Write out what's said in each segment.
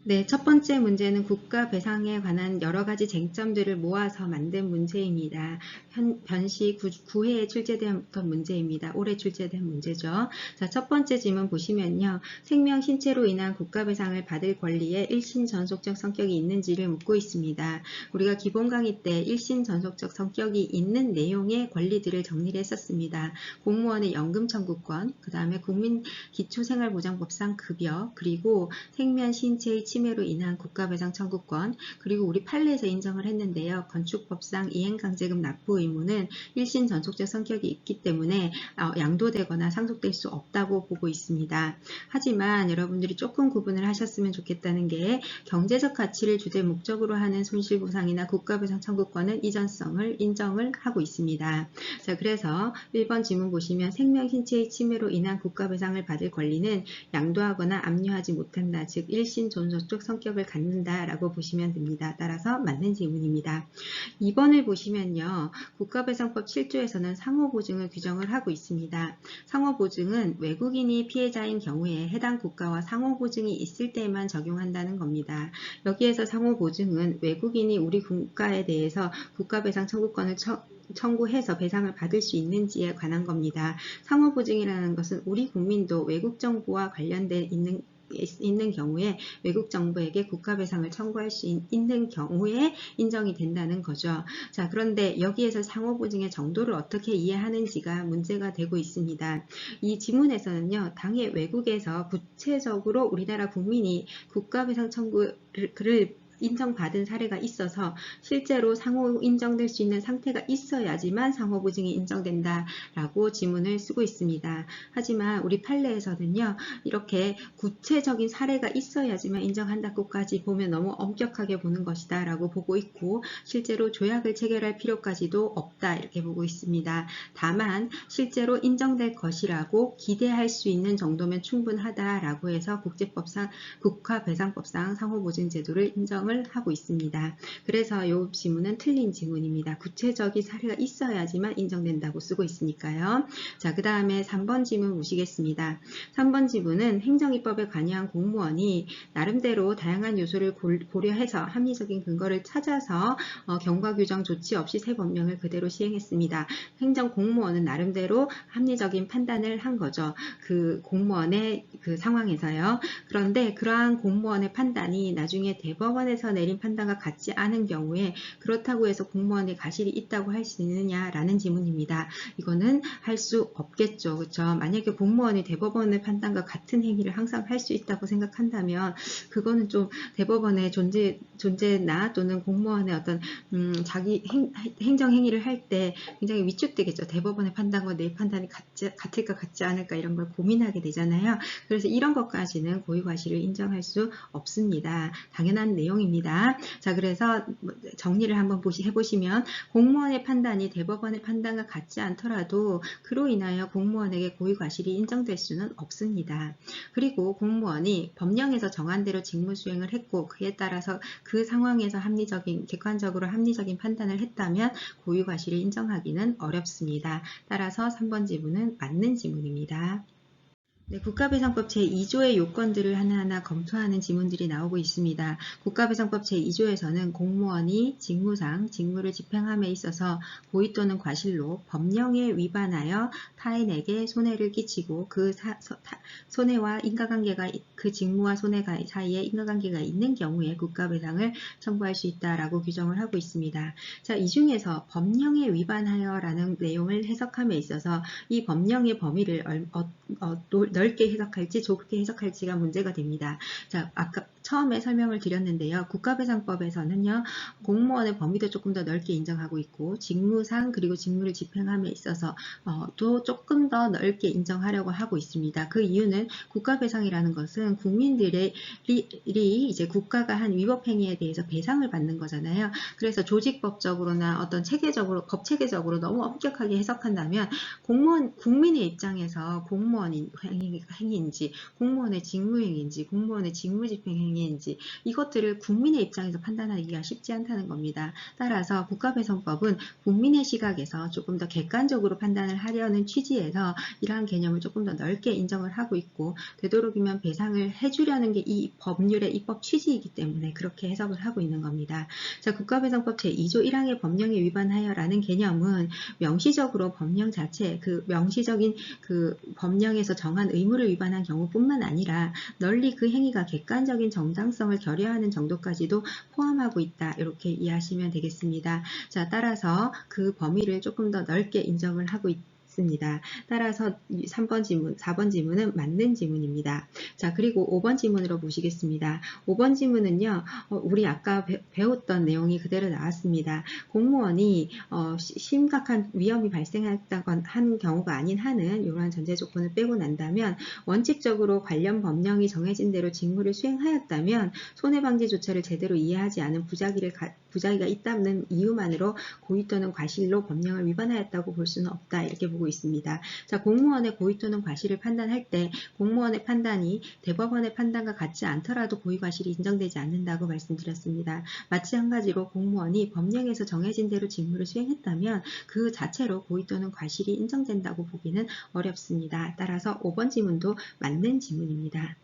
네, 첫 번째 문제는 국가 배상에 관한 여러 가지 쟁점들을 모아서 만든 문제입니다. 변시 9회에 출제되었던 문제입니다. 올해 출제된 문제죠. 자, 첫 번째 질문 보시면요. 생명, 신체로 인한 국가 배상을 받을 권리에 일신 전속적 성격이 있는지를 묻고 있습니다. 우리가 기본 강의 때 일신 전속적 성격이 있는 내용의 권리들을 정리를 했었습니다. 공무원의 연금 청구권, 그 다음에 국민 기초생활보장법상 급여, 그리고 생명, 신체의 침해로 인한 국가배상 청구권, 그리고 우리 판례에서 인정을 했는데요. 건축법상 이행강제금 납부 의무는 일신 전속적 성격이 있기 때문에 양도되거나 상속될 수 없다고 보고 있습니다. 하지만 여러분들이 조금 구분을 하셨으면 좋겠다는 게 경제적 가치를 주된 목적으로 하는 손실보상이나 국가배상 청구권은 이전성을 인정을 하고 있습니다. 자, 그래서 1번 질문 보시면 생명, 신체의 침해로 인한 국가배상을 받을 권리는 양도하거나 압류하지 못한다. 즉 일신 존속적 성격을 갖는다라고 보시면 됩니다. 따라서 맞는 질문입니다. 2번을 보시면요. 국가배상법 7조에서는 상호보증을 규정을 하고 있습니다. 상호보증은 외국인이 피해자인 경우에 해당 국가와 상호보증이 있을 때만 적용한다는 겁니다. 여기에서 상호보증은 외국인이 우리 국가에 대해서 국가배상 청구권을 청구해서 배상을 받을 수 있는지에 관한 겁니다. 상호보증이라는 것은 우리 국민도 외국 정부와 관련된 있는 경우에 외국 정부에게 국가배상을 청구할 수 있는 경우에 인정이 된다는 거죠. 자, 그런데 여기에서 상호보증의 정도를 어떻게 이해하는지가 문제가 되고 있습니다. 이 지문에서는요, 당해 외국에서 구체적으로 우리나라 국민이 국가배상 청구를 인정받은 사례가 있어서 실제로 상호 인정될 수 있는 상태가 있어야지만 상호보증이 인정된다라고 지문을 쓰고 있습니다. 하지만 우리 판례에서는요, 이렇게 구체적인 사례가 있어야지만 인정한다고까지 보면 너무 엄격하게 보는 것이다 라고 보고 있고, 실제로 조약을 체결할 필요까지도 없다 이렇게 보고 있습니다. 다만 실제로 인정될 것이라고 기대할 수 있는 정도면 충분하다라고 해서 국제법상 국가배상법상 상호보증 제도를 인정을 하고 있습니다. 그래서 이 지문은 틀린 지문입니다. 구체적인 사례가 있어야지만 인정된다고 쓰고 있으니까요. 자, 그 다음에 3번 지문 보시겠습니다. 3번 지문은 행정입법에 관여한 공무원이 나름대로 다양한 요소를 고려해서 합리적인 근거를 찾아서 경과 규정 조치 없이 새 법령을 그대로 시행했습니다. 행정 공무원은 나름대로 합리적인 판단을 한 거죠. 그 공무원의 그 상황에서요. 그런데 그러한 공무원의 판단이 나중에 대법원에서 내린 판단과 같지 않은 경우에 그렇다고 해서 공무원의 과실이 있다고 할 수 있느냐라는 질문입니다. 이거는 할 수 없겠죠. 그렇죠? 만약에 공무원이 대법원의 판단과 같은 행위를 항상 할 수 있다고 생각한다면 그거는 좀 대법원의 존재나 또는 공무원의 어떤 자기 행정 행위를 할 때 굉장히 위축되겠죠. 대법원의 판단과 내 판단이 같을까 같지 않을까 이런 걸 고민하게 되잖아요. 그래서 이런 것까지는 고유과실을 인정할 수 없습니다. 당연한 내용입니다. 자, 그래서 정리를 한번 해보시면 공무원의 판단이 대법원의 판단과 같지 않더라도 그로 인하여 공무원에게 고유과실이 인정될 수는 없습니다. 그리고 공무원이 법령에서 정한 대로 직무 수행을 했고 그에 따라서 그 상황에서 객관적으로 합리적인 판단을 했다면 고유과실을 인정하기는 어렵습니다. 따라서 3번 지문은 맞는 지문입니다. 네, 국가배상법 제2조의 요건들을 하나하나 검토하는 지문들이 나오고 있습니다. 국가배상법 제2조에서는 공무원이 직무상 직무를 집행함에 있어서 고의 또는 과실로 법령에 위반하여 타인에게 손해를 끼치고 그 손해와 인과관계가 그 직무와 손해 사이에 인과관계가 있는 경우에 국가배상을 청구할 수 있다라고 규정을 하고 있습니다. 자, 이 중에서 법령에 위반하여라는 내용을 해석함에 있어서 이 법령의 범위를 넓게 해석할지 좁게 해석할지가 문제가 됩니다. 자, 아까 처음에 설명을 드렸는데요. 국가배상법에서는요. 공무원의 범위도 조금 더 넓게 인정하고 있고 직무상 그리고 직무를 집행함에 있어서 또 조금 더 넓게 인정하려고 하고 있습니다. 그 이유는 국가배상이라는 것은 국민들이 이제 국가가 한 위법행위에 대해서 배상을 받는 거잖아요. 그래서 조직법적으로나 어떤 법 체계적으로 너무 엄격하게 해석한다면 국민의 입장에서 공무원이 행위인지, 공무원의 직무행위인지, 공무원의 직무집행행위인지 이것들을 국민의 입장에서 판단하기가 쉽지 않다는 겁니다. 따라서 국가배상법은 국민의 시각에서 조금 더 객관적으로 판단을 하려는 취지에서 이러한 개념을 조금 더 넓게 인정을 하고 있고, 되도록이면 배상을 해주려는 게 이 법률의 입법 취지이기 때문에 그렇게 해석을 하고 있는 겁니다. 자, 국가배상법 제2조 1항의 법령에 위반하여라는 개념은 명시적으로 법령 자체, 그 명시적인 그 법령에서 정한 의무를 위반한 경우뿐만 아니라 널리 그 행위가 객관적인 정당성을 결여하는 정도까지도 포함하고 있다. 이렇게 이해하시면 되겠습니다. 자, 따라서 그 범위를 조금 더 넓게 인정을 하고 있습니다. 따라서 3번 지문, 4번 지문은 맞는 지문입니다. 자, 그리고 5번 지문으로 보시겠습니다. 5번 지문은요, 우리 아까 배웠던 내용이 그대로 나왔습니다. 공무원이 심각한 위험이 발생했다건 한 경우가 아닌 한은 이러한 전제 조건을 빼고 난다면 원칙적으로 관련 법령이 정해진 대로 직무를 수행하였다면 손해방지 조처를 제대로 이해하지 않은 부작위가 있다는 이유만으로 고의 또는 과실로 법령을 위반하였다고 볼 수는 없다. 이렇게 보고 있습니다. 자, 공무원의 고의 또는 과실을 판단할 때 공무원의 판단이 대법원의 판단과 같지 않더라도 고의 과실이 인정되지 않는다고 말씀드렸습니다. 마찬가지로 공무원이 법령에서 정해진 대로 직무를 수행했다면 그 자체로 고의 또는 과실이 인정된다고 보기는 어렵습니다. 따라서 5번 지문도 맞는 지문입니다.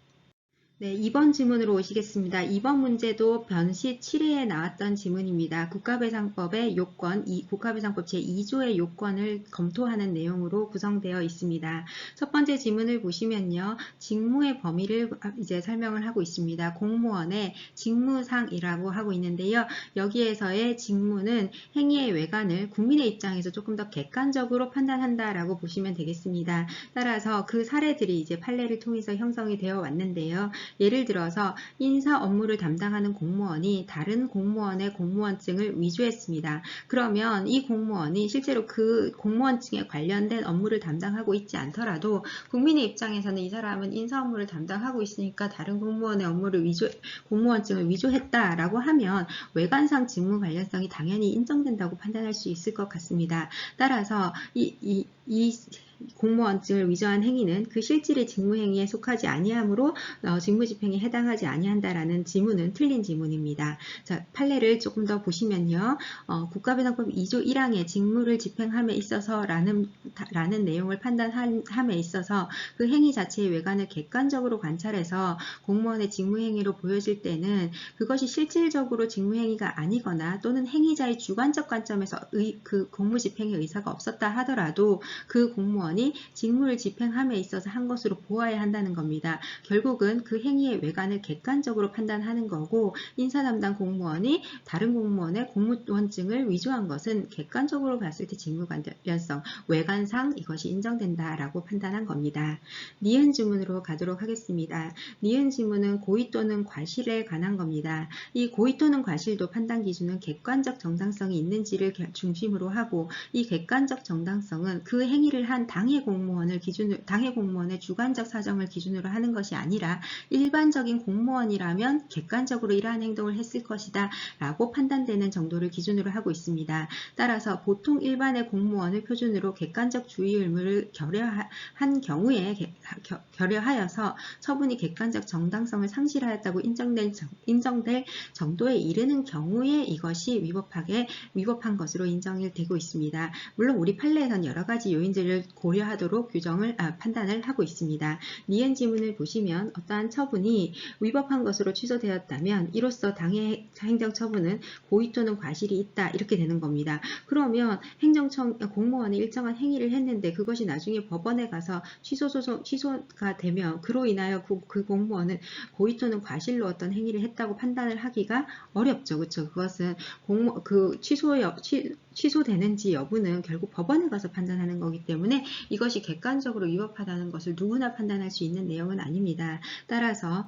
네, 2번 지문으로 오시겠습니다. 2번 문제도 변시 7회에 나왔던 지문입니다. 국가배상법의 요건, 국가배상법 제2조의 요건을 검토하는 내용으로 구성되어 있습니다. 첫 번째 지문을 보시면요. 직무의 범위를 이제 설명을 하고 있습니다. 공무원의 직무상이라고 하고 있는데요. 여기에서의 직무는 행위의 외관을 국민의 입장에서 조금 더 객관적으로 판단한다라고 보시면 되겠습니다. 따라서 그 사례들이 이제 판례를 통해서 형성이 되어 왔는데요. 예를 들어서 인사 업무를 담당하는 공무원이 다른 공무원의 공무원증을 위조했습니다. 그러면 이 공무원이 실제로 그 공무원증에 관련된 업무를 담당하고 있지 않더라도 국민의 입장에서는 이 사람은 인사 업무를 담당하고 있으니까 다른 공무원의 공무원증을 위조했다라고 하면 외관상 직무 관련성이 당연히 인정된다고 판단할 수 있을 것 같습니다. 따라서 이 공무원증을 위조한 행위는 그 실질의 직무행위에 속하지 아니하므로 직무집행에 해당하지 아니한다라는 지문은 틀린 지문입니다. 자, 판례를 조금 더 보시면요. 국가배상법 2조 1항의 직무를 집행함에 있어서 라는 내용을 판단함에 있어서 그 행위 자체의 외관을 객관적으로 관찰해서 공무원의 직무행위로 보여질 때는 그것이 실질적으로 직무행위가 아니거나 또는 행위자의 주관적 관점에서 그 공무집행의 의사가 없었다 하더라도 그 공무원이 직무를 집행함에 있어서 한 것으로 보아야 한다는 겁니다. 결국은 그 행위의 외관을 객관적으로 판단하는 거고 인사 담당 공무원이 다른 공무원의 공무원증을 위조한 것은 객관적으로 봤을 때 직무 관련성, 외관상 이것이 인정된다라고 판단한 겁니다. 니은 지문으로 가도록 하겠습니다. 니은 지문은 고의 또는 과실에 관한 겁니다. 이 고의 또는 과실도 판단 기준은 객관적 정당성이 있는지를 중심으로 하고 이 객관적 정당성은 그 행위를 한 당해 공무원의 주관적 사정을 기준으로 하는 것이 아니라 일반적인 공무원이라면 객관적으로 이러한 행동을 했을 것이다 라고 판단되는 정도를 기준으로 하고 있습니다. 따라서 보통 일반의 공무원을 표준으로 객관적 주의 의무를 결여한 경우에 결여하여서 처분이 객관적 정당성을 상실하였다고 인정될 정도에 이르는 경우에 이것이 위법한 것으로 인정이 되고 있습니다. 물론 우리 판례에서는 여러 가지 요인들을 고려하도록 판단을 하고 있습니다. 니은 지문을 보시면 어떠한 처분이 위법한 것으로 취소되었다면 이로써 당해 행정처분은 고의 또는 과실이 있다 이렇게 되는 겁니다. 그러면 공무원이 일정한 행위를 했는데 그것이 나중에 법원에 가서 취소가 되면 그로 인하여 그 공무원은 고의 또는 과실로 어떤 행위를 했다고 판단을 하기가 어렵죠. 그렇죠? 그것은 취소되는지 여부는 결국 법원에 가서 판단하는 거기 때문에 이것이 객관적으로 위법하다는 것을 누구나 판단할 수 있는 내용은 아닙니다. 따라서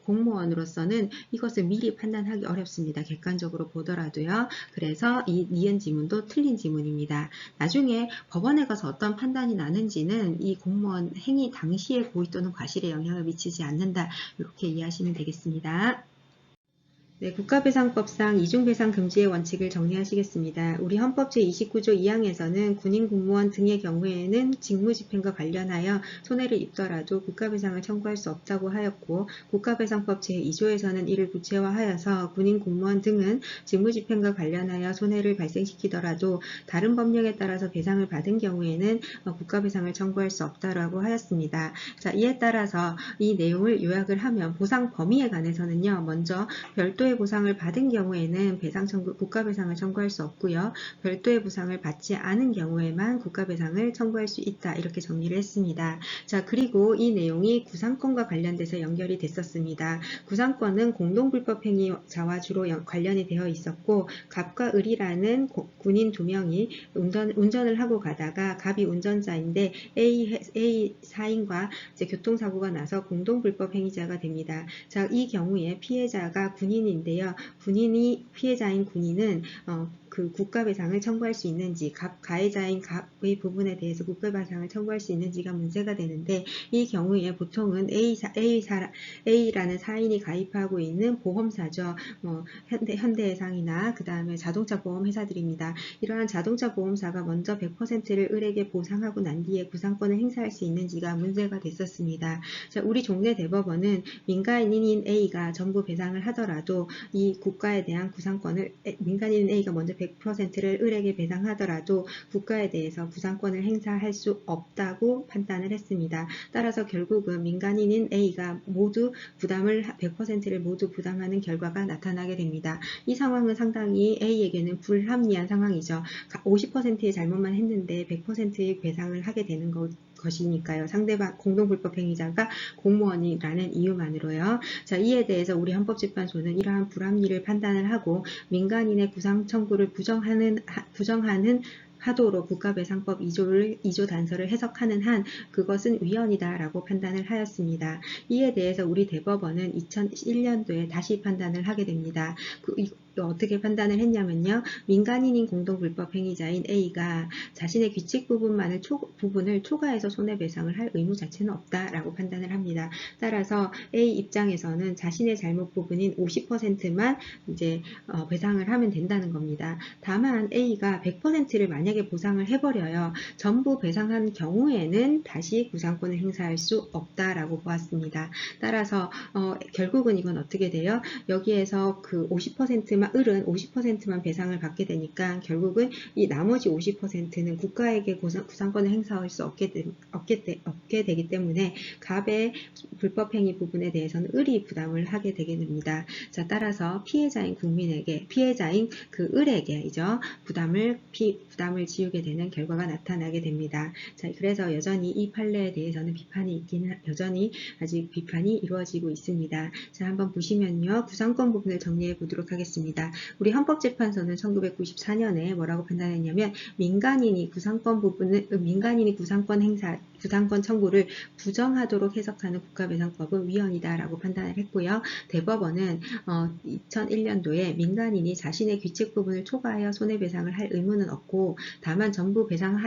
공무원으로서는 이것을 미리 판단하기 어렵습니다. 객관적으로 보더라도요. 그래서 이 니은 지문도 틀린 지문입니다. 나중에 법원에 가서 어떤 판단이 나는지는 이 공무원 행위 당시의 고의 또는 과실에 영향을 미치지 않는다. 이렇게 이해하시면 되겠습니다. 네, 국가배상법상 이중배상 금지의 원칙을 정리하시겠습니다. 우리 헌법 제29조 2항에서는 군인, 공무원 등의 경우에는 직무집행과 관련하여 손해를 입더라도 국가배상을 청구할 수 없다고 하였고, 국가배상법 제2조에서는 이를 구체화하여서 군인, 공무원 등은 직무집행과 관련하여 손해를 발생시키더라도 다른 법령에 따라서 배상을 받은 경우에는 국가배상을 청구할 수 없다라고 하였습니다. 자, 이에 따라서 이 내용을 요약을 하면 보상 범위에 관해서는요, 먼저 별도의 보상을 받은 경우에는 국가배상을 청구할 수 없고요. 별도의 보상을 받지 않은 경우에만 국가배상을 청구할 수 있다. 이렇게 정리를 했습니다. 자, 그리고 이 내용이 구상권과 관련돼서 연결이 됐었습니다. 구상권은 공동불법행위자와 주로 관련이 되어 있었고, 갑과 을이라는 군인 2명이 운전을 하고 가다가 갑이 운전자인데 A 사인과 이제 교통사고가 나서 공동불법행위자가 됩니다. 자, 이 경우에 피해자가 군인인데요. 피해자인 군인은 그 국가배상을 청구할 수 있는지, 가해자인 갑의 부분에 대해서 국가배상을 청구할 수 있는지가 문제가 되는데, 이 경우에 보통은 A라는 사인이 가입하고 있는 보험사죠. 현대해상이나 그 다음에 자동차 보험 회사들입니다. 이러한 자동차 보험사가 먼저 100%를 을에게 보상하고 난 뒤에 구상권을 행사할 수 있는지가 문제가 됐었습니다. 자, 우리 종래 대법원은 민간인인 A가 전부 배상을 하더라도 이 국가에 대한 구상권을 민간인 A가 먼저 100%를 을에게 배상하더라도 국가에 대해서 구상권을 행사할 수 없다고 판단을 했습니다. 따라서 결국은 민간인인 A가 모두 100%를 모두 부담하는 결과가 나타나게 됩니다. 이 상황은 상당히 A에게는 불합리한 상황이죠. 50%의 잘못만 했는데 100%의 배상을 하게 되는 것이니까요. 상대방 공동불법행위자가 공무원이라는 이유만으로요. 자, 이에 대해서 우리 헌법재판소는 이러한 불합리를 판단을 하고 민간인의 구상 청구를 부정하는 하도록 국가배상법 2조 단서를 해석하는 한 그것은 위헌이다라고 판단을 하였습니다. 이에 대해서 우리 대법원은 2001년도에 다시 판단을 하게 됩니다. 어떻게 판단을 했냐면요. 민간인인 공동불법행위자인 A가 자신의 규칙 부분을 초과해서 손해배상을 할 의무 자체는 없다라고 판단을 합니다. 따라서 A 입장에서는 자신의 잘못 부분인 50%만 이제 배상을 하면 된다는 겁니다. 다만 A가 100%를 만약에 보상을 해버려요. 전부 배상한 경우에는 다시 구상권을 행사할 수 없다라고 보았습니다. 따라서 결국은 이건 어떻게 돼요? 여기에서 그 50%만 을은 50%만 배상을 받게 되니까 결국은 이 나머지 50%는 국가에게 구상권을 행사할 수 없게 되기 때문에 갑의 불법행위 부분에 대해서는 을이 부담을 하게 되게 됩니다. 자, 따라서 피해자인 그 을에게죠. 부담을 지우게 되는 결과가 나타나게 됩니다. 자, 그래서 여전히 이 판례에 대해서는 여전히 아직 비판이 이루어지고 있습니다. 자, 한번 보시면요. 구상권 부분을 정리해 보도록 하겠습니다. 우리 헌법재판소는 1994년에 뭐라고 판단했냐면 민간인이 구상권 청구를 부정하도록 해석하는 국가배상법은 위헌이다라고 판단을 했고요. 대법원은 2001년도에 민간인이 자신의 규칙 부분을 초과하여 손해배상을 할 의무는 없고 다만 전부 배상을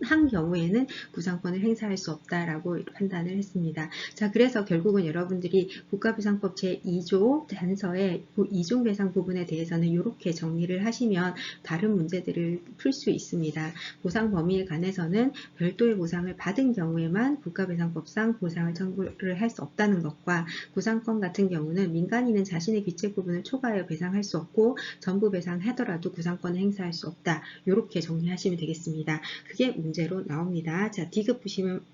한 경우에는 구상권을 행사할 수 없다라고 판단을 했습니다. 자, 그래서 결국은 여러분들이 국가배상법 제2조 단서의 이중배상 부분에 대해서는 이렇게 정리를 하시면 다른 문제들을 풀 수 있습니다. 보상 범위에 관해서는 별도의 보상을 받은 경우에만 국가배상법상 보상을 청구를 할 수 없다는 것과 구상권 같은 경우는 민간인은 자신의 규칙 부분을 초과하여 배상할 수 없고 전부 배상하더라도 구상권을 행사할 수 없다. 이렇게 정리하시면 되겠습니다. 그게 문제로 나옵니다. 자, 디귿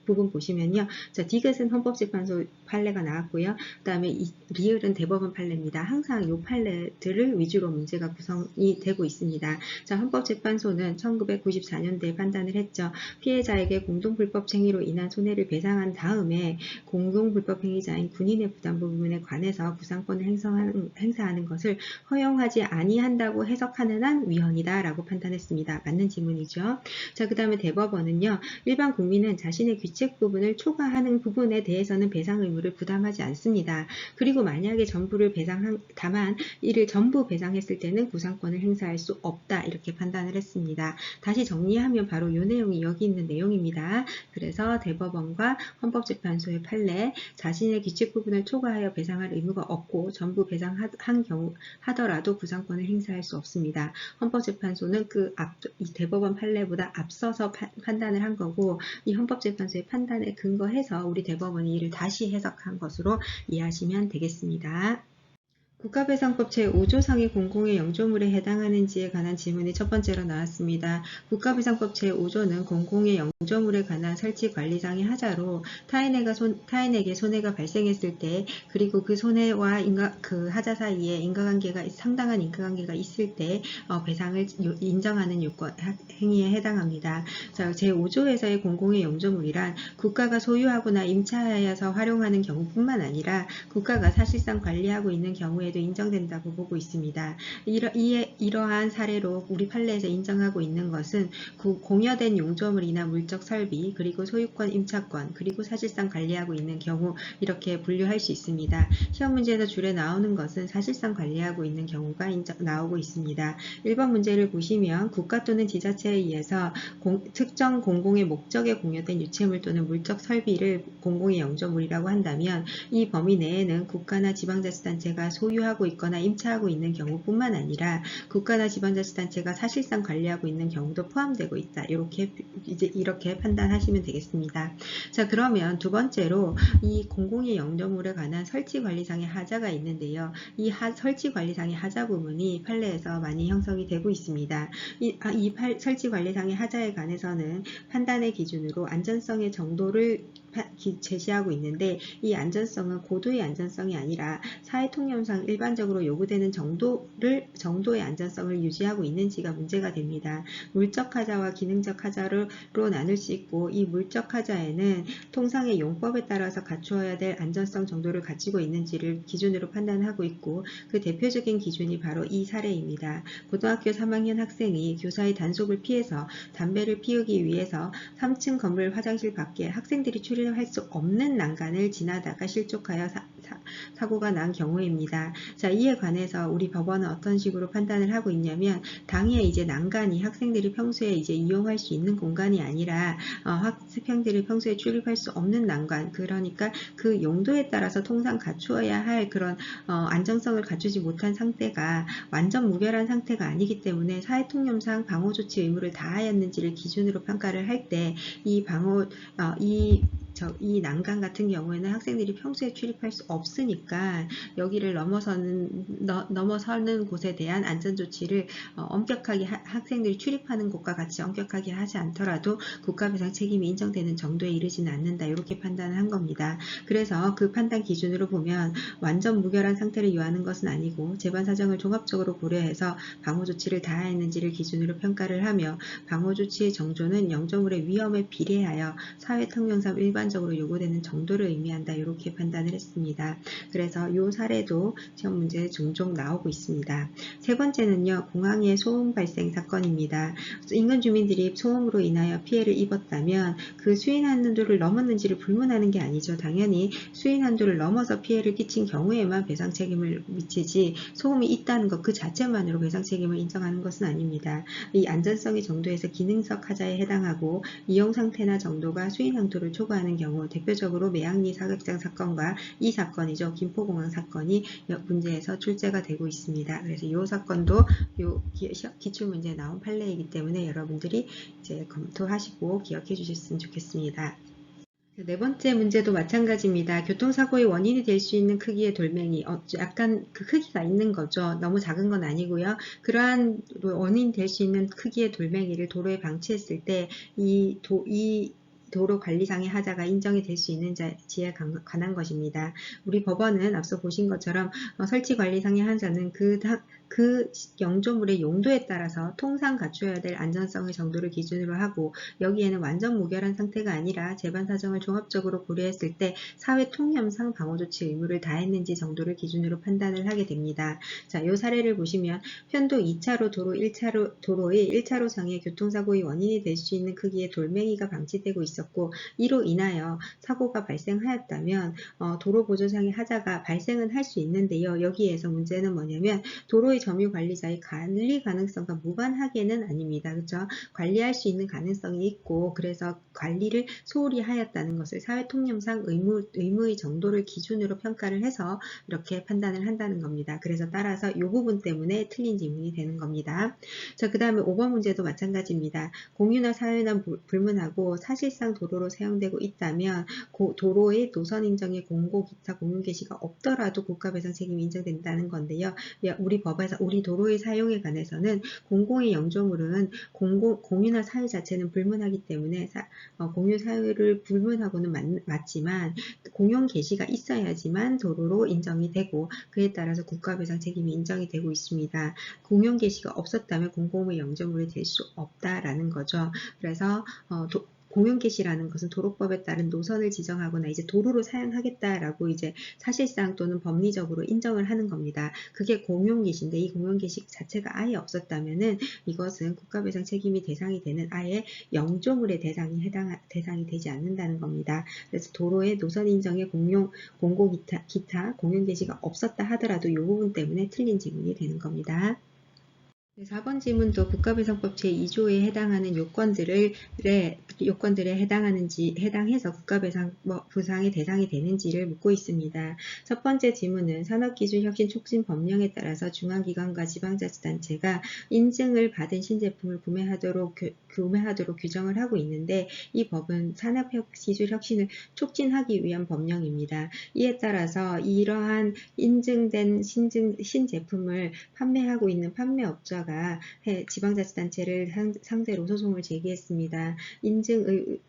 부분 보시면요. 자, 디귿은 헌법재판소 판례가 나왔고요. 그 다음에 리을은 대법원 판례입니다. 항상 이 판례들을 위주로 문제가 구성이 되고 있습니다. 자, 헌법재판소는 1994년도에 판단을 했죠. 피해자에게 공동불법행위로 인한 손해를 배상한 다음에 공동불법행위자인 군인의 부담 부분에 관해서 구상권을 행사하는 것을 허용하지 아니한다고 해석하는 한 위헌이다라고 판단했습니다. 맞는 지문이죠. 자, 그 다음에 대법원은요, 일반 국민은 자신의 귀책 부분을 초과하는 부분에 대해서는 배상 의무를 부담하지 않습니다. 그리고 만약에 전부를 다만 이를 전부 배상했을 때는 구상권을 행사할 수 없다, 이렇게 판단을 했습니다. 다시 정리하면 바로 이 내용이 여기 있는 내용입니다. 그래서 대법원과 헌법재판소의 판례, 자신의 귀책 부분을 초과하여 배상할 의무가 없고 전부 배상한 경우 하더라도 구상권을 행사할 수 없습니다. 헌법재판소는 이 대법원 판례보다 앞서서 판단을 한 거고, 이 헌법재판소의 판단에 근거해서 우리 대법원이 이를 다시 해석한 것으로 이해하시면 되겠습니다. 국가배상법 제5조상의 공공의 영조물에 해당하는지에 관한 질문이 첫 번째로 나왔습니다. 국가배상법 제5조는 공공의 영조물에 관한 설치관리상의 하자로 타인에게 손해가 발생했을 때, 그리고 그 손해와 그 하자 사이에 상당한 인과관계가 있을 때 배상을 인정하는 행위에 해당합니다. 자, 제5조에서의 공공의 영조물이란 국가가 소유하거나 임차하여서 활용하는 경우뿐만 아니라 국가가 사실상 관리하고 있는 경우에도 인정된다고 보고 있습니다. 이러한 사례로 우리 판례에서 인정하고 있는 것은 공여된 용조물이나 물적 설비, 그리고 소유권, 임차권, 그리고 사실상 관리하고 있는 경우, 이렇게 분류할 수 있습니다. 시험 문제에서 줄에 나오는 것은 사실상 관리하고 있는 경우가 나오고 있습니다. 1번 문제를 보시면 국가 또는 지자체에 의해서 특정 공공의 목적에 공여된 유체물 또는 물적 설비를 공공의 영조물이라고 한다면, 이 범위 내에는 국가나 지방자치단체가 소유하고 있거나 임차하고 있는 경우뿐만 아니라 국가나 지방자치단체가 사실상 관리하고 있는 경우도 포함되고 있다. 이렇게 판단하시면 되겠습니다. 자, 그러면 두 번째로 이 공공의 영조물에 관한 설치관리상의 하자가 있는데요. 이 설치관리상의 하자 부분이 판례에서 많이 형성이 되고 있습니다. 이 설치관리상의 하자에 관해서는 판단의 기준으로 안전성의 정도를 제시하고 있는데, 이 안전성은 고도의 안전성이 아니라 사회통념상 일반적으로 요구되는 정도의 안전성을 유지하고 있는지가 문제가 됩니다. 물적 하자와 기능적 하자로 나눌 수 있고, 이 물적 하자에는 통상의 용법에 따라서 갖추어야 될 안전성 정도를 갖추고 있는지를 기준으로 판단하고 있고, 그 대표적인 기준이 바로 이 사례입니다. 고등학교 3학년 학생이 교사의 단속을 피해서 담배를 피우기 위해서 3층 건물 화장실 밖에 학생들이 출입할 수 없는 난간을 지나다가 실족하여 사고가 난 경우입니다. 자, 이에 관해서 우리 법원은 어떤 식으로 판단을 하고 있냐면, 당의 이제 난간이 학생들이 평소에 이제 이용할 수 있는 공간이 아니라 학생들이 평소에 출입할 수 없는 난간, 그러니까 그 용도에 따라서 통상 갖추어야 할 그런 안정성을 갖추지 못한 상태가 완전 무결한 상태가 아니기 때문에 사회통념상 방호조치 의무를 다하였는지를 기준으로 평가를 할 때, 이 난간 같은 경우에는 학생들이 평소에 출입할 수 없으니까 여기를 넘어서는 곳에 대한 안전조치를 엄격하게 학생들이 출입하는 곳과 같이 엄격하게 하지 않더라도 국가배상 책임이 인정되는 정도에 이르지는 않는다, 이렇게 판단을 한 겁니다. 그래서 그 판단 기준으로 보면 완전 무결한 상태를 요하는 것은 아니고 재반 사정을 종합적으로 고려해서 방호조치를 다하였는지를 기준으로 평가를 하며, 방호조치의 정조는 영조물의 위험에 비례하여 사회통념상 일반적으로 요구되는 정도를 의미한다, 이렇게 판단을 했습니다. 그래서 이 사례도 시험 문제에 종종 나오고 있습니다. 세 번째는요, 공항의 소음 발생 사건입니다. 인근 주민들이 소음으로 인하여 피해를 입었다면 그 수인 한도를 넘었는지를 불문하는 게 아니죠. 당연히 수인 한도를 넘어서 피해를 끼친 경우에만 배상 책임을 미치지, 소음이 있다는 것 그 자체만으로 배상 책임을 인정하는 것은 아닙니다. 이 안전성의 정도에서 기능적 하자에 해당하고, 이용 상태나 정도가 수인 한도를 초과하는 경우, 대표적으로 매양리 사격장 사건과 이 사건이죠. 김포공항 사건이 문제에서 출제가 되고 있습니다. 그래서 이 사건도 기출문제에 나온 판례이기 때문에 여러분들이 이제 검토하시고 기억해 주셨으면 좋겠습니다. 네 번째 문제도 마찬가지입니다. 교통사고의 원인이 될 수 있는 크기의 돌멩이, 약간 그 크기가 있는 거죠. 너무 작은 건 아니고요. 그러한 원인이 될 수 있는 크기의 돌멩이를 도로에 방치했을 때 이 도로 관리상의 하자가 인정이 될 수 있는지에 관한 것입니다. 우리 법원은 앞서 보신 것처럼 설치 관리상의 하자는 그 영조물의 용도에 따라서 통상 갖춰야 될 안전성의 정도를 기준으로 하고, 여기에는 완전 무결한 상태가 아니라 재반 사정을 종합적으로 고려했을 때 사회 통념상 방어조치 의무를 다했는지 정도를 기준으로 판단을 하게 됩니다. 자, 이 사례를 보시면 편도 2차로 도로의 1차로상의 교통사고의 원인이 될 수 있는 크기의 돌멩이가 방치되고 있었고, 이로 인하여 사고가 발생하였다면 도로보조상의 하자가 발생은 할 수 있는데요. 여기에서 문제는 뭐냐면 도로의 점유관리자의 관리 가능성과 무관하게는 아닙니다. 그렇죠? 관리할 수 있는 가능성이 있고, 그래서 관리를 소홀히 하였다는 것을 사회통념상 의무의 정도를 기준으로 평가를 해서 이렇게 판단을 한다는 겁니다. 그래서 따라서 이 부분 때문에 틀린 지문이 되는 겁니다. 자, 그 다음에 5번 문제도 마찬가지입니다. 공유나 사유나 불문하고 사실상 도로로 사용되고 있다면 도로의 노선 인정의 공고 기타 공용 개시가 없더라도 국가배상 책임이 인정된다는 건데요. 우리 도로의 사용에 관해서는 공공의 영조물은 공유나 사유 자체는 불문하기 때문에 공유 사유를 불문하고는 맞지만 공용 개시가 있어야지만 도로로 인정이 되고, 그에 따라서 국가배상 책임이 인정이 되고 있습니다. 공용 개시가 없었다면 공공의 영조물이 될 수 없다라는 거죠. 그래서 공용 개시라는 것은 도로법에 따른 노선을 지정하거나 이제 도로로 사용하겠다라고 이제 사실상 또는 법리적으로 인정을 하는 겁니다. 그게 공용 개시인데, 이 공용 개시 자체가 아예 없었다면은 이것은 국가배상 책임이 대상이 되는 아예 영조물의 대상이 되지 않는다는 겁니다. 그래서 도로의 노선 인정의 공고 기타 공용 개시가 없었다 하더라도 이 부분 때문에 틀린 지문이 되는 겁니다. 4번 지문도 국가배상법 제2조에 해당하는 요건들에 해당해서 국가배상의 대상이 되는지를 묻고 있습니다. 첫 번째 지문은 산업기술혁신촉진법령에 따라서 중앙기관과 지방자치단체가 인증을 받은 신제품을 구매하도록 규정을 하고 있는데, 이 법은 산업기술혁신을 촉진하기 위한 법령입니다. 이에 따라서 이러한 인증된 신제품을 판매하고 있는 판매업자가 지방자치단체를 상대로 소송을 제기했습니다.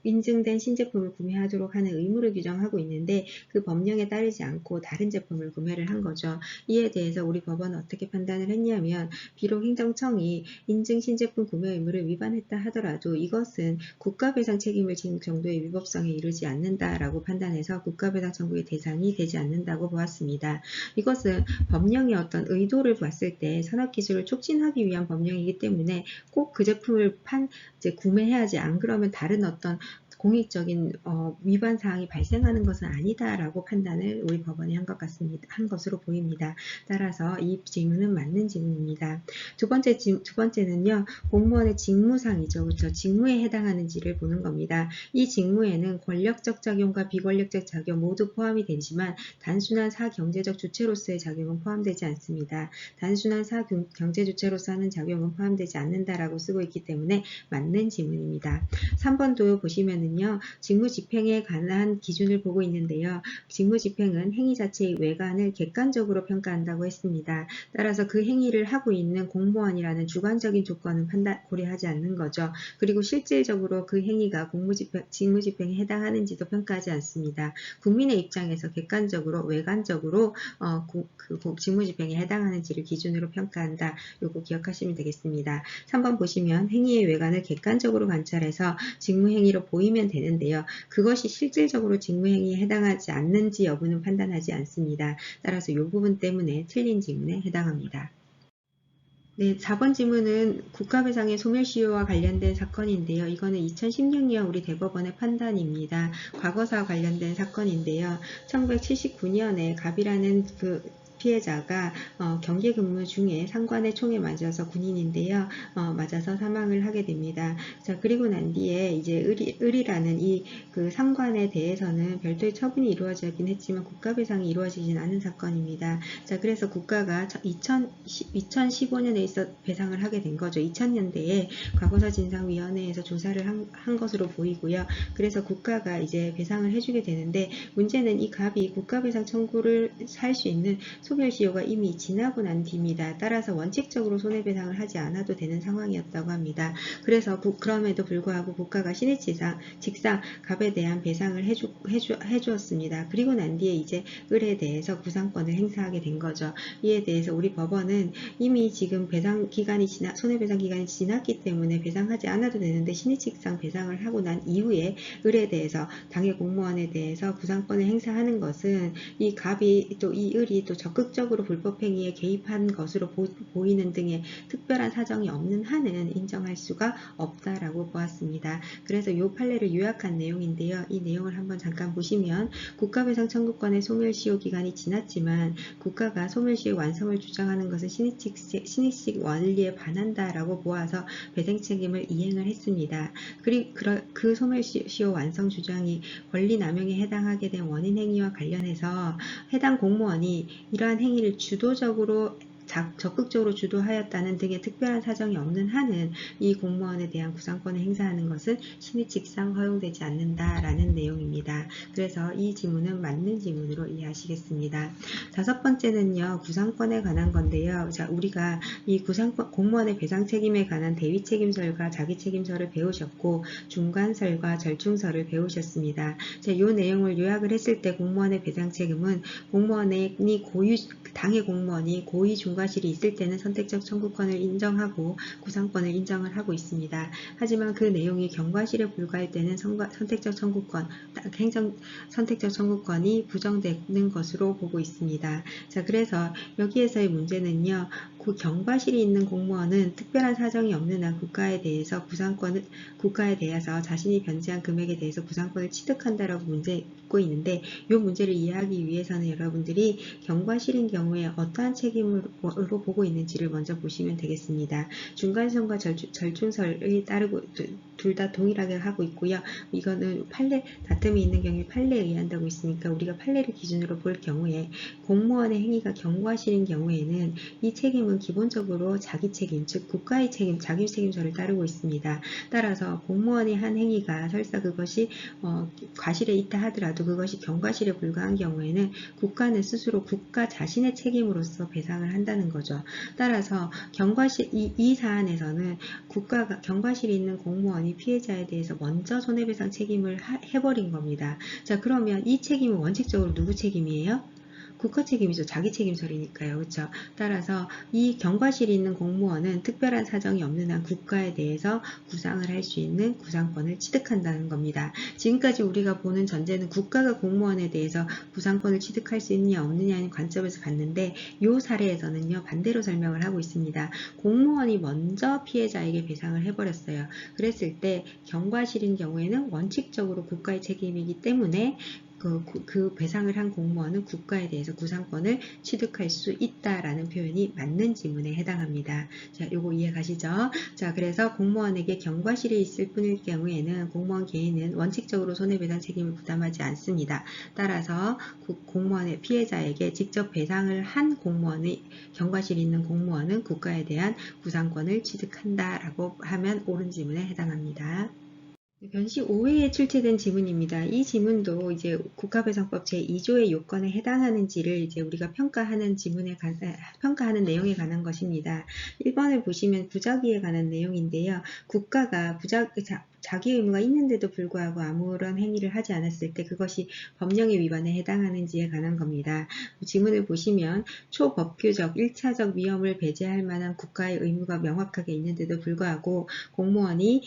인증된 신제품을 구매하도록 하는 의무를 규정하고 있는데 그 법령에 따르지 않고 다른 제품을 구매를 한 거죠. 이에 대해서 우리 법원은 어떻게 판단을 했냐면, 비록 행정청이 인증 신제품 구매 의무를 위반했다 하더라도 이것은 국가배상 책임을 지는 정도의 위법성에 이르지 않는다라고 판단해서 국가배상 청구의 대상이 되지 않는다고 보았습니다. 이것은 법령의 어떤 의도를 봤을 때 산업기술을 촉진하기 위한 법령이기 때문에 꼭 그 제품을 구매해야지, 안 그러면 다른 어떤 공익적인 위반 사항이 발생하는 것은 아니다라고 판단을 우리 법원이 한 것으로 보입니다. 따라서 이 질문은 맞는 질문입니다. 두 번째는요, 공무원의 직무상이죠. 그렇죠? 직무에 해당하는지를 보는 겁니다. 이 직무에는 권력적 작용과 비권력적 작용 모두 포함이 되지만 단순한 사경제적 주체로서의 작용은 포함되지 않습니다. 단순한 사경제 주체로서 하는 작용은 포함되지 않는다라고 쓰고 있기 때문에 맞는 지문입니다. 3번도 보시면은요, 직무집행에 관한 기준을 보고 있는데요. 직무집행은 행위 자체의 외관을 객관적으로 평가한다고 했습니다. 따라서 그 행위를 하고 있는 공무원이라는 주관적인 조건은 고려하지 않는 거죠. 그리고 실질적으로 그 행위가 직무집행에 해당하는지도 평가하지 않습니다. 국민의 입장에서 객관적으로 외관적으로 직무집행에 해당하는지를 기준으로 평가한다. 요거 기억하시면 되겠습니다. 3번 보시면 행위의 외관을 객관적으로 관찰해서 직무행위로 보이면 되는데요. 그것이 실질적으로 직무행위에 해당하지 않는지 여부는 판단하지 않습니다. 따라서 이 부분 때문에 틀린 지문에 해당합니다. 네, 4번 지문은 국가배상의 소멸시효와 관련된 사건인데요. 이거는 2016년 우리 대법원의 판단입니다. 과거사와 관련된 사건인데요. 1979년에 갑이라는 피해자가 경계 근무 중에 상관의 총에 맞아서 군인인데요. 맞아서 사망을 하게 됩니다. 자, 그리고 난 뒤에 이제 을이라는 그 상관에 대해서는 별도의 처분이 이루어지긴 했지만 국가배상이 이루어지진 않은 사건입니다. 자, 그래서 국가가 2015년에 있어 배상을 하게 된 거죠. 2000년대에 과거사진상위원회에서 조사를 한 것으로 보이고요. 그래서 국가가 이제 배상을 해주게 되는데, 문제는 이 갑이 국가배상 청구를 할 수 있는 소멸시효가 이미 지나고 난 뒤입니다. 따라서 원칙적으로 손해배상을 하지 않아도 되는 상황이었다고 합니다. 그래서 그럼에도 불구하고 국가가 신의치상 직상 갑에 대한 배상을 해주었습니다. 그리고 난 뒤에 이제 을에 대해서 구상권을 행사하게 된 거죠. 이에 대해서 우리 법원은 이미 지금 손해배상 기간이 지났기 때문에 배상하지 않아도 되는데 신의칙상 배상을 하고 난 이후에 을에 대해서 당해 공무원에 대해서 구상권을 행사하는 것은 이 갑이 또 이 을이 또 적극적으로 불법행위에 개입한 것으로 보이는 등의 특별한 사정이 없는 한은 인정할 수가 없다라고 보았습니다. 그래서 이 판례를 요약한 내용인데요. 이 내용을 한번 잠깐 보시면 국가배상 청구권의 소멸시효 기간이 지났지만 국가가 소멸시효 완성을 주장하는 것은 신의식 원리에 반한다라고 보아서 배상 책임을 이행을 했습니다. 그리고 그 소멸시효 완성 주장이 권리남용에 해당하게 된 원인행위와 관련해서 해당 공무원이 이러한 행위를 적극적으로 주도하였다는 등의 특별한 사정이 없는 한은 이 공무원에 대한 구상권을 행사하는 것은 신의칙상 허용되지 않는다라는 내용입니다. 그래서 이 지문은 맞는 지문으로 이해하시겠습니다. 다섯 번째는요, 구상권에 관한 건데요. 자, 우리가 이 공무원의 배상 책임에 관한 대위 책임설과 자기 책임설을 배우셨고 중간설과 절충설을 배우셨습니다. 자, 이 내용을 요약을 했을 때 공무원의 배상 책임은 당해 공무원이 고의 중과실이 있을 때는 선택적 청구권을 인정하고 구상권을 인정을 하고 있습니다. 하지만 그 내용이 경과실에 불과할 때는 선택적 청구권이 부정되는 것으로 보고 있습니다. 자, 그래서 여기에서의 문제는요, 그 경과실이 있는 공무원은 특별한 사정이 없는 한 국가에 대해서 자신이 변제한 금액에 대해서 구상권을 취득한다라고 묻고 있는데, 이 문제를 이해하기 위해서는 여러분들이 경과실인 경우에 어떠한 책임으로 보고 있는지를 먼저 보시면 되겠습니다. 중간선과 절충설을 따르고 둘 다 동일하게 하고 있고요. 이거는 다툼이 있는 경우에 판례에 의한다고 있으니까 우리가 판례를 기준으로 볼 경우에 공무원의 행위가 경과실인 경우에는 이 책임은 기본적으로 자기 책임, 즉 국가의 책임, 자기 책임설을 따르고 있습니다. 따라서 공무원이 한 행위가 설사 그것이 과실에 있다 하더라도 그것이 경과실에 불과한 경우에는 국가는 스스로 국가 자신의 책임으로서 배상을 한다는 거죠. 따라서 이 사안에서는 경과실이 있는 공무원이 피해자에 대해서 먼저 손해배상 책임을 해버린 겁니다. 자, 그러면 이 책임은 원칙적으로 누구 책임이에요? 국가 책임이죠. 자기 책임설이니까요. 그렇죠? 따라서 이 경과실이 있는 공무원은 특별한 사정이 없는 한 국가에 대해서 구상을 할 수 있는 구상권을 취득한다는 겁니다. 지금까지 우리가 보는 전제는 국가가 공무원에 대해서 구상권을 취득할 수 있느냐 없느냐는 관점에서 봤는데 이 사례에서는요, 반대로 설명을 하고 있습니다. 공무원이 먼저 피해자에게 배상을 해버렸어요. 그랬을 때 경과실인 경우에는 원칙적으로 국가의 책임이기 때문에 그 배상을 한 공무원은 국가에 대해서 구상권을 취득할 수 있다라는 표현이 맞는 지문에 해당합니다. 자, 요거 이해 가시죠? 자, 그래서 공무원에게 경과실이 있을 뿐일 경우에는 공무원 개인은 원칙적으로 손해배상 책임을 부담하지 않습니다. 따라서 공무원의 피해자에게 직접 배상을 한 경과실이 있는 공무원은 국가에 대한 구상권을 취득한다라고 하면 옳은 지문에 해당합니다. 변시 5회에 출제된 지문입니다. 이 지문도 이제 국가배상법 제2조의 요건에 해당하는지를 이제 우리가 평가하는 내용에 관한 것입니다. 1번을 보시면 부작위에 관한 내용인데요. 국가가 자기 의무가 있는데도 불구하고 아무런 행위를 하지 않았을 때 그것이 법령의 위반에 해당하는지에 관한 겁니다. 지문을 보시면 초법규적 1차적 위험을 배제할 만한 국가의 의무가 명확하게 있는데도 불구하고 공무원이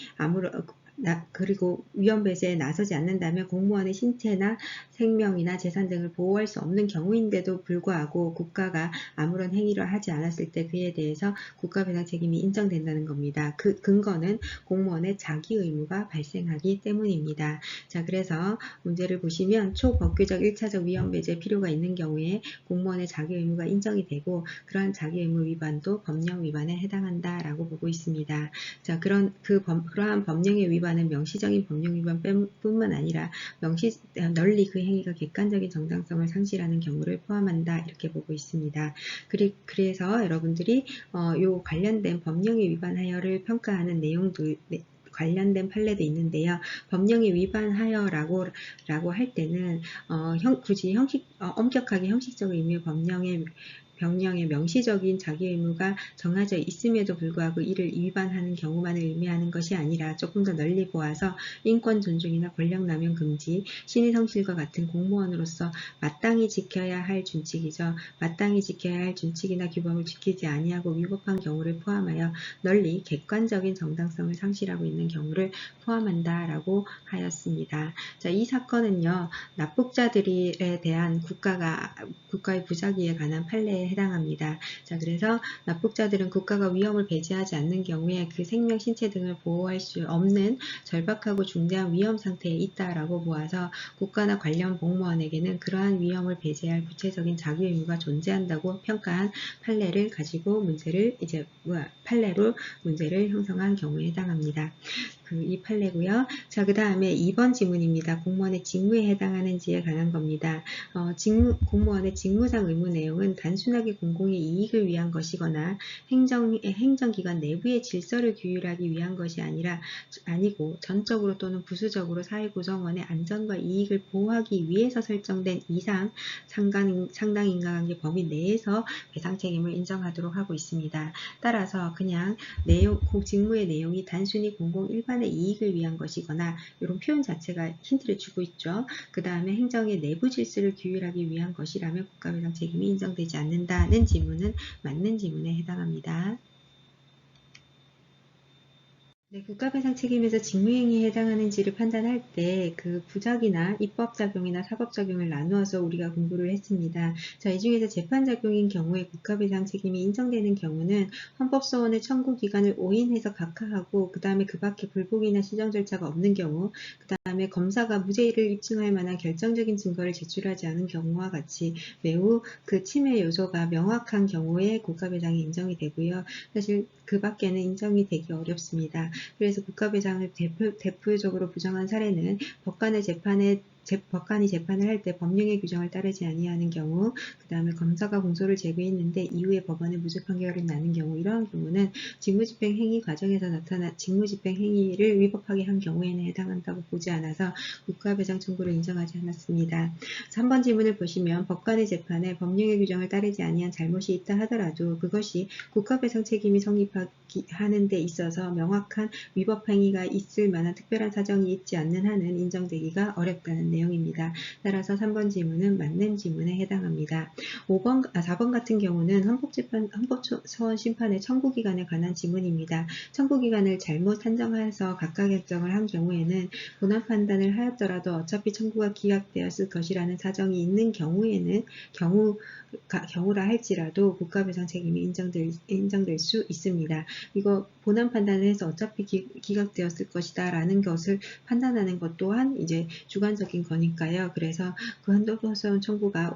그리고 위험 배제에 나서지 않는다면 공무원의 신체나 생명이나 재산 등을 보호할 수 없는 경우인데도 불구하고 국가가 아무런 행위를 하지 않았을 때 그에 대해서 국가배상 책임이 인정된다는 겁니다. 그 근거는 공무원의 자기 의무가 발생하기 때문입니다. 자, 그래서 문제를 보시면 초법규적 1차적 위험 배제 필요가 있는 경우에 공무원의 자기 의무가 인정이 되고 그러한 자기 의무 위반도 법령 위반에 해당한다라고 보고 있습니다. 자, 그러한 법령의 위반은 명시적인 법령 위반 뿐만 아니라 널리 그 행위가 객관적인 정당성을 상실하는 경우를 포함한다 이렇게 보고 있습니다. 그래서 여러분들이 요 관련된 법령에 위반하여를 평가하는 관련된 판례도 있는데요. 법령에 위반하여라고 할 때는 굳이 엄격하게 형식적인 의미의 명령의 명시적인 자기 의무가 정해져 있음에도 불구하고 이를 위반하는 경우만을 의미하는 것이 아니라 조금 더 널리 보아서 인권 존중이나 권력 남용 금지, 신의 성실과 같은 공무원으로서 마땅히 지켜야 할 준칙이죠. 마땅히 지켜야 할 준칙이나 규범을 지키지 아니하고 위법한 경우를 포함하여 널리 객관적인 정당성을 상실하고 있는 경우를 포함한다라고 하였습니다. 자, 이 사건은요, 납북자들에 대한 국가의 부작위에 관한 판례에 해당합니다. 자, 그래서 납북자들은 국가가 위험을 배제하지 않는 경우에 그 생명, 신체 등을 보호할 수 없는 절박하고 중대한 위험 상태에 있다라고 보아서 국가나 관련 공무원에게는 그러한 위험을 배제할 구체적인 자기 의무가 존재한다고 평가한 판례를 가지고 판례로 문제를 형성한 경우에 해당합니다. 이 판례고요. 자, 그 다음에 2번 지문입니다. 공무원의 직무에 해당하는지에 관한 겁니다. 공무원의 직무상 의무 내용은 단순하게 공공의 이익을 위한 것이거나 행정기관 내부의 질서를 규율하기 위한 것이 아니고 전적으로 또는 부수적으로 사회구성원의 안전과 이익을 보호하기 위해서 설정된 이상 상당 인과관계 범위 내에서 배상 책임을 인정하도록 하고 있습니다. 따라서 그냥 직무의 내용이 단순히 공공 일반의 이익을 위한 것이거나 이런 표현 자체가 힌트를 주고 있죠. 그 다음에 행정의 내부 질서를 규율하기 위한 것이라면 국가배상 책임이 인정되지 않는다는 지문은 맞는 지문에 해당합니다. 네, 국가배상 책임에서 직무행위에 해당하는지를 판단할 때 그 부작이나 입법작용이나 사법작용을 나누어서 우리가 공부를 했습니다. 자, 이 중에서 재판작용인 경우에 국가배상 책임이 인정되는 경우는 헌법소원의 청구기간을 오인해서 각하하고 그 다음에 그 밖에 불복이나 시정 절차가 없는 경우, 그 다음에 검사가 무죄를 입증할 만한 결정적인 증거를 제출하지 않은 경우와 같이 매우 그 침해 요소가 명확한 경우에 국가배상이 인정이 되고요. 사실 그 밖에는 인정이 되기 어렵습니다. 그래서 국가배상을 대표적으로 부정한 사례는 법관이 재판을 할 때 법령의 규정을 따르지 아니하는 경우, 그 다음에 검사가 공소를 제기했는데 이후에 법원의 무죄 판결이 나는 경우, 이러한 경우는 직무집행 행위 과정에서 나타난 직무집행 행위를 위법하게 한 경우에는 해당한다고 보지 않아서 국가배상 청구를 인정하지 않았습니다. 3번 지문을 보시면 법관의 재판에 법령의 규정을 따르지 아니한 잘못이 있다 하더라도 그것이 국가배상 책임이 성립하는 데 있어서 명확한 위법 행위가 있을 만한 특별한 사정이 있지 않는 한은 인정되기가 어렵다는 내용입니다. 따라서 3번 지문은 맞는 지문에 해당합니다. 4번 같은 경우는 헌법소원 심판의 청구기간에 관한 지문입니다. 청구기간을 잘못 산정해서 각각 결정을 한 경우에는 본안 판단을 하였더라도 어차피 청구가 기각되었을 것이라는 사정이 있는 경우라 할지라도 국가배상 책임이 인정될 수 있습니다. 이거 본안 판단을 해서 어차피 기각되었을 것이다 라는 것을 판단하는 것 또한 이제 주관적인 거니까요. 그래서 그 헌법소원 청구가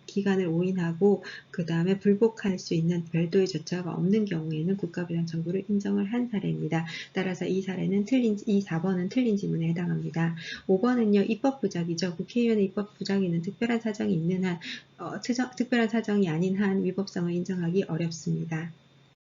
기간을 오인하고 그 다음에 불복할 수 있는 별도의 절차가 없는 경우에는 국가배상 청구를 인정을 한 사례입니다. 따라서 이 4번은 틀린 지문에 해당합니다. 5번은요, 입법부작이죠. 국회의원의 입법부작위는 특별한 사정이 있는 한, 특별한 사정이 아닌 한 위법성을 인정하기 어렵습니다.